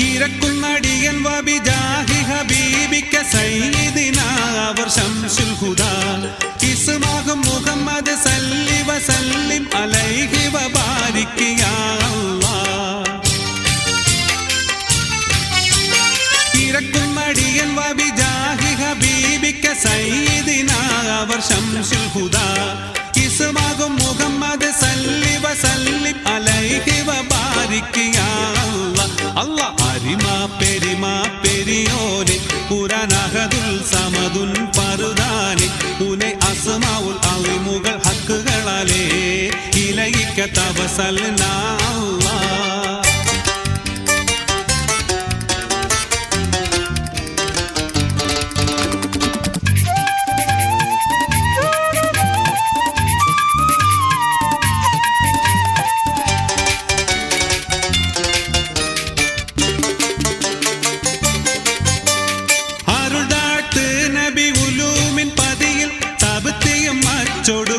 ഇരക്കുന്നടിയൻ വബിജാഹി ഹബീബിക സയ്യിദിന അവർ ശംസുൽ ഹുദാ ഇസ്മാഹും മുഹമ്മദ് സല്ലി വസല്ലിം അലൈഹി വബാരിക് യാ അല്ലാഹ്. ഇരക്കുന്നടിയൻ വബിജാഹി ഹബീബിക സയ്യിദിന അവർ ശംസുൽ ഹുദാ ഇസ്മാഹും മുഹമ്മദ് സല്ലി വസല്ലിം അലൈഹി വബാരിക് യാ അല്ലാഹ്. അല്ലാഹ് അരിമാ പെരിമാ പെരിയോനെ ഖുർആനഹദുൽ സമദുൻ ഫർദാനി ഉനെ അസ്മാഉൽ അളിമുകൾ ഹക്കുകളാലേ ഇലയിക തവസൽനാ അല്ലാഹ്. നബി ഉലൂമിൻ പതിയിൽ തബത്തിയും മച്ചൊടു